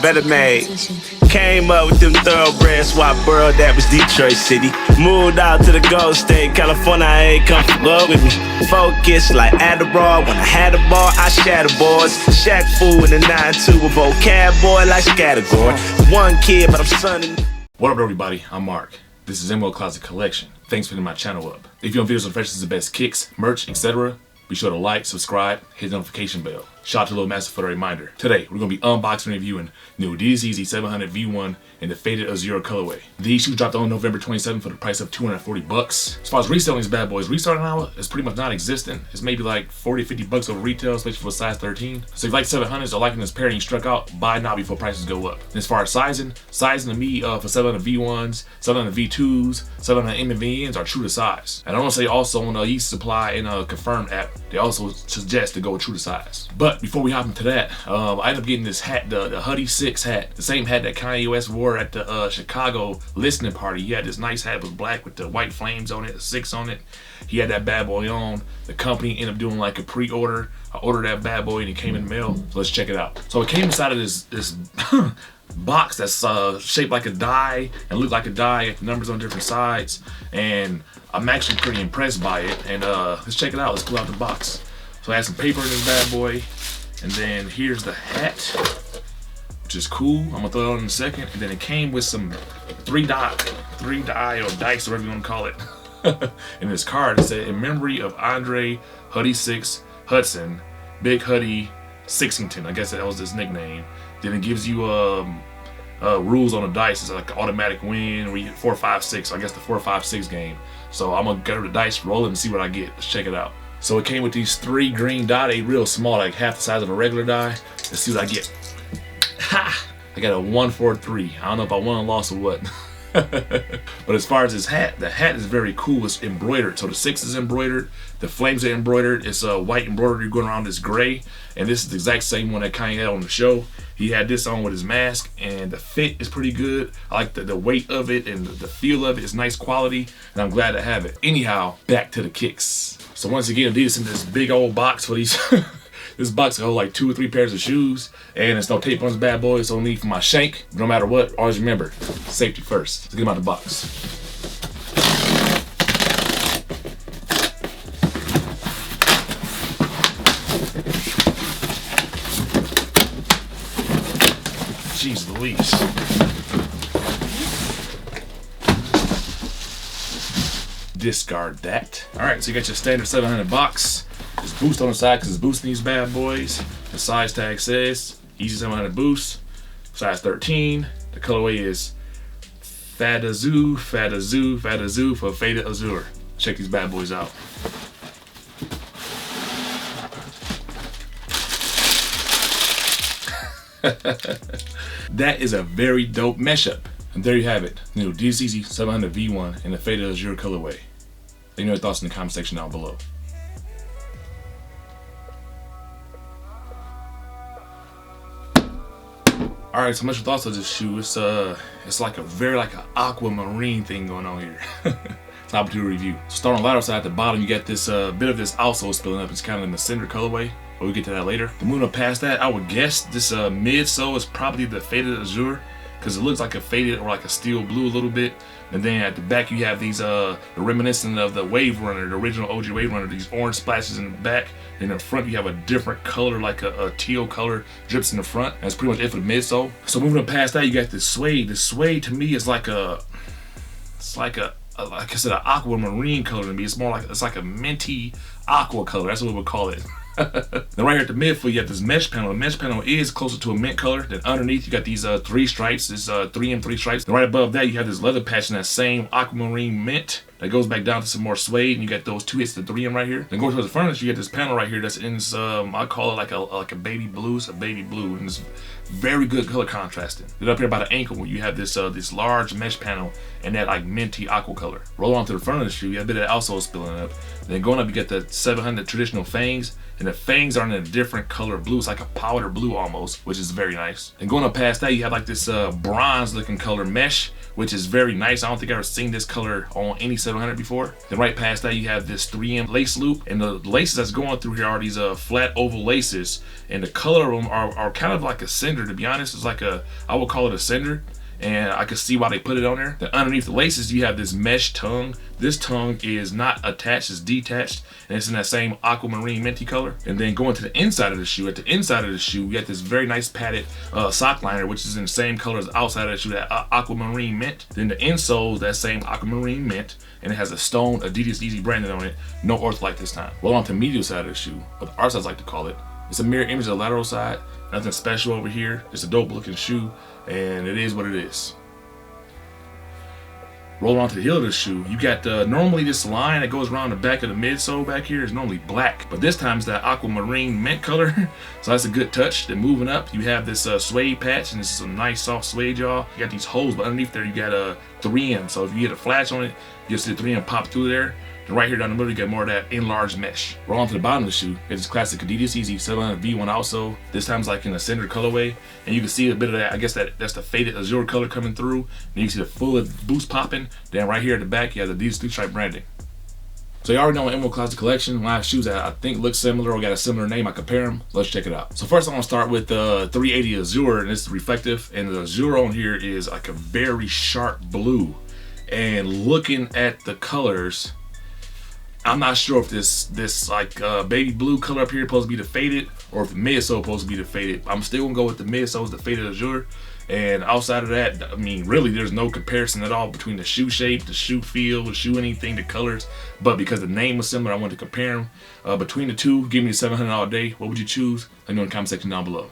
Better made. Came up with them thoroughbreds, swap world, that was Detroit City. Moved out to the Gold State, California, I ain't come up with me. Focus like Adderall, when I had a ball, I shatter boards. Shack fool in the 9-2 with vocab boy like Scattergory. One kid, but I'm sunning. What up, everybody? I'm Mark. This is ML Closet Collection. Thanks for hitting my channel up. If you want videos on freshest the best kicks, merch, etc., be sure to like, subscribe, hit the notification bell. Shout out to Little Master for the reminder. Today, we're going to be unboxing and reviewing new Adidas Yeezy 700v1 in the Faded Azure colorway. These shoes dropped on November 27th for the price of $240. As far as reselling these bad boys, reselling now is pretty much non-existent. It's maybe like $40-50 over retail, especially for a size 13. So if you like 700s or liking this pair and you struck out, buy now before prices go up. And as far as sizing to me for 700v1s, 700v2s, 700mvns are true to size. And I want to say also on the Yeezy Supply and Confirmed app, they also suggest to go true to size. But before we hop into that, I ended up getting this hat, the Hoodie 6 hat, the same hat that Kanye West wore at the Chicago listening party. He had this nice hat, was black with the white flames on it, the 6 on it. He had that bad boy on. The company ended up doing like a pre-order. I ordered that bad boy and it came in the mail. So let's check it out. So it came inside of this box that's shaped like a die and looked like a die. The numbers on different sides, and I'm actually pretty impressed by it. And let's check it out. Let's pull out the box. So I had some paper in this bad boy, and then here's the hat, which is cool. I'm gonna throw it on in a second. And then it came with some 3-die or dice, whatever you want to call it. In this card, it said, "In memory of Andre Hoodie 6 Hudson, Big Hoodie Sixington." I guess that was his nickname. Then it gives you rules on the dice. It's like an automatic win, where you get 4, 5, 6. I guess the 4, 5, 6 game. So I'm gonna go to the dice, roll it, and see what I get. Let's check it out. So it came with these 3 green die. They real small, like half the size of a regular die. Let's see what I get. Ha! I got a 1, 4, 3. I don't know if I won or lost or what. But as far as this hat, the hat is very cool. It's embroidered. So the 6 is embroidered. The flames are embroidered. It's a white embroidery going around this gray. And this is the exact same one that Kanye had on the show. He had this on with his mask, and the fit is pretty good. I like the weight of it and the feel of it. It's nice quality, and I'm glad to have it. Anyhow, back to the kicks. So once again, Adidas sent this big old box for these. This box can hold like 2 or 3 pairs of shoes, and there's no tape on this bad boy. It's no need for my shank. No matter what, always remember, safety first. Let's get them out of the box. Jeez Louise. Discard that. Alright, so you got your standard 700 box. There's boost on the side because it's boosting these bad boys. The size tag says Yeezy 700 boost, size 13. The colorway is Faded Azure for Faded Azure. Check these bad boys out. That is a very dope mashup. And there you have it, new Adidas Yeezy 700v1 in the Faded Azure colorway. Let me know your thoughts in the comment section down below. Alright, so much thoughts of this shoe. It's like a very an aquamarine thing going on here. Top 2 review. So start on the lateral side at the bottom, you got this bit of this outsole spilling up. It's kind of in the center colorway, but we'll get to that later. The moving up past that, I would guess this midsole is probably the Faded Azure, because it looks like a faded or like a steel blue a little bit. And then at the back you have these the reminiscent of the Wave Runner, the original OG Wave Runner, these orange splashes in the back. In the front you have a different color, like a teal color drips in the front. That's pretty much it for the midsole. So moving up past that, you got this suede. The suede to me is like I said, an aquamarine color to me. It's more like, it's like a minty aqua color. That's what we would call it. Then right here at the midfoot, you have this mesh panel. The mesh panel is closer to a mint color. Then underneath, you got these 3 stripes, this 3M3 stripes. Then right above that, you have this leather patch in that same aquamarine mint that goes back down to some more suede, and you got those 2 hits of 3M right here. Then going towards the furnace, you get this panel right here that's in this, I call it like a baby blue. It's a baby blue, and it's very good color contrasting. Then up here by the ankle, where you have this this large mesh panel and that like minty aqua color. Roll on to the front of the shoe, you have a bit of outsole spilling up. Then going up, you get the 700 traditional fangs. And the fangs are in a different color blue. It's like a powder blue almost, which is very nice. And going up past that, you have like this bronze looking color mesh, which is very nice. I don't think I've ever seen this color on any 700 before. Then right past that you have this 3M lace loop, and the laces that's going through here are these flat oval laces, and the color of them are kind of like a cinder, to be honest. It's like I would call it a cinder, and I can see why they put it on there. Then underneath the laces you have this mesh tongue. This tongue is not attached, it's detached, and it's in that same aquamarine minty color. And then going to the inside of the shoe, at the inside of the shoe we got this very nice padded sock liner, which is in the same color as the outside of the shoe, that aquamarine mint. Then the insole, that same aquamarine mint, and it has a stone Adidas Yeezy branded on it. No ortholite this time. Well, on to the medial side of the shoe, what the art sides like to call it. It's a mirror image of the lateral side. Nothing special over here. It's a dope looking shoe, and it is what it is. Rolling onto the heel of the shoe, you got normally this line that goes around the back of the midsole back here is normally black, but this time it's that aquamarine mint color, so that's a good touch. Then moving up, you have this suede patch, and this is a nice soft suede, y'all. You got these holes, but underneath there you got a 3M, so if you get a flash on it, you'll see the 3M pop through there. And right here down the middle, you get more of that enlarged mesh. Roll on to the bottom of the shoe. It's this classic Adidas Yeezy 700v1 outsole. This time's like in a cinder colorway. And you can see a bit of that, I guess that's the Faded Azure color coming through. And you can see the full boost popping. Then right here at the back, you have the Adidas 3-stripe branding. So you already know Emerald Closet Collection. When I have shoes that I think look similar or got a similar name, I compare them. So let's check it out. So first I'm gonna start with the 380 Azure, and it's reflective. And the Azure on here is like a very sharp blue. And looking at the colors, I'm not sure if this like baby blue color up here is supposed to be the faded, or if the midsole is supposed to be the faded. I'm still gonna go with the midsoles, the Faded Azure. And outside of that, I mean, really there's no comparison at all between the shoe shape, the shoe feel, the shoe anything, the colors. But because the name was similar, I wanted to compare them. Between the two, give me the 700 all day. What would you choose? Let me know in the comment section down below.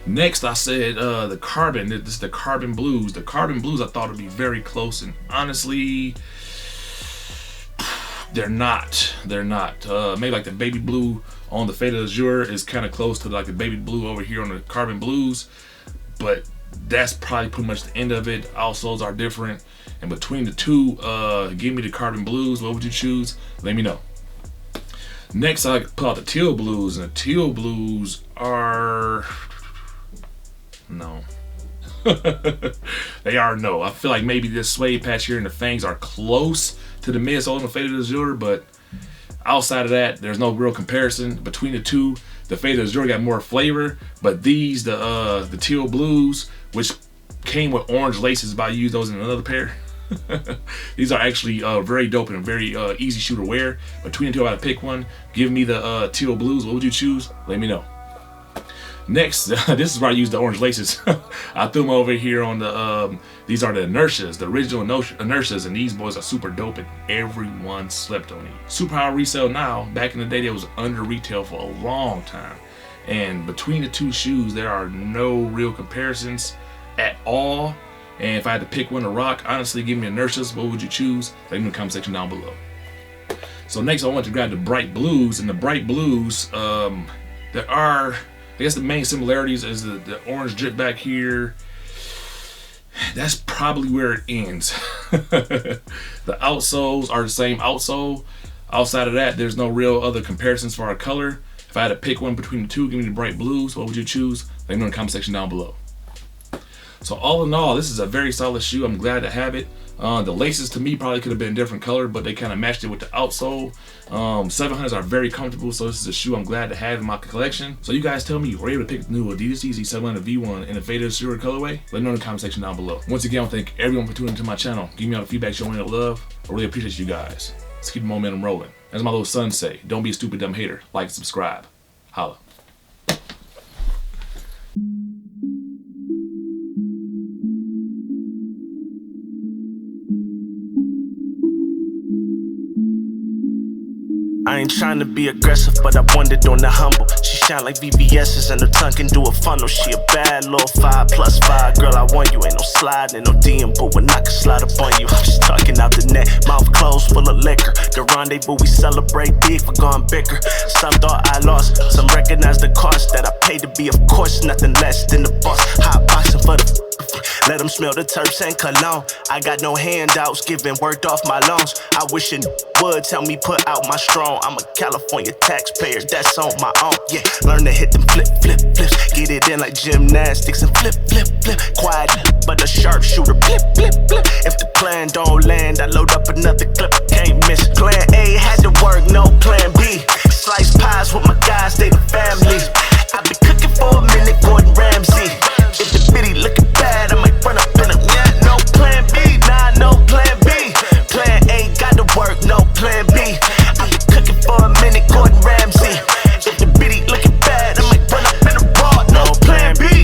Next, I said the carbon. This is the carbon blues. The carbon blues I thought would be very close, and honestly, they're not. Maybe like the baby blue on the Faded Azure is kind of close to like the baby blue over here on the carbon blues, but that's probably pretty much the end of it. Outsoles are different, and between the two, give me the carbon blues. What would you choose? Let me know. Next, I pull out the Teal Blues, and the Teal Blues are no. They are no. I feel like maybe this suede patch here and the fangs are close to the midsole and the Faded Azure, but outside of that, there's no real comparison between the two. The Faded Azure got more flavor, but these, the Teal Blues, which came with orange laces, but I used those in another pair. These are actually very dope and very easy shoe to wear. Between the two, I gotta pick one. Give me the Teal Blues. What would you choose? Let me know. Next, this is where I used the orange laces. I threw them over here on the, these are the Inertias, the original Inertias, and these boys are super dope and everyone slept on these. Super high resale now. Back in the day, they was under retail for a long time. And between the two shoes, there are no real comparisons at all. And if I had to pick one to rock, honestly, give me Inertias. What would you choose? Let me know in the comment section down below. So next, I want to grab the bright blues, and the bright blues, there are, I guess the main similarities is the orange drip back here. That's probably where it ends. The outsoles are the same outsole. Outside of that, there's no real other comparisons for our color. If I had to pick one between the two, give me the bright blues. What would you choose? Let me know in the comment section down below. So all in all, this is a very solid shoe. I'm glad to have it. The laces to me probably could have been a different color, but they kind of matched it with the outsole. 700s are very comfortable, so this is a shoe I'm glad to have in my collection. So you guys tell me, were you able to pick the new Adidas Yeezy 700v1 in a Faded Azure colorway? Let me know in the comment section down below. Once again, I want to thank everyone for tuning into my channel. Give me all the feedback, showing me the love. I really appreciate you guys. Let's keep the momentum rolling. As my little son say, don't be a stupid dumb hater. Like and subscribe. Holla. I ain't trying to be aggressive, but I wanted on the humble. She shine like VVS's and her tongue can do a funnel. She a bad little 5+5. Girl, I want you. Ain't no sliding, no DM, but when I can slide up on you, I'm just talking out the net. Mouth closed, full of liquor. The rendezvous, we celebrate big for going bigger. Some thought I lost, some recognize the cost that I paid to be, of course, nothing less than the boss. Hot boxing for the let them smell the terps and cologne. I got no handouts, giving worked off my lungs. I wish it would tell me put out my strong. I'm a California taxpayer, that's on my own, yeah. Learn to hit them flip, flip, flips. Get it in like gymnastics and flip, flip, flip. Quiet, but a sharpshooter, flip, flip, flip. If the plan don't land, I load up another clip, can't miss. Plan A had to work, no plan B. Slice pies with my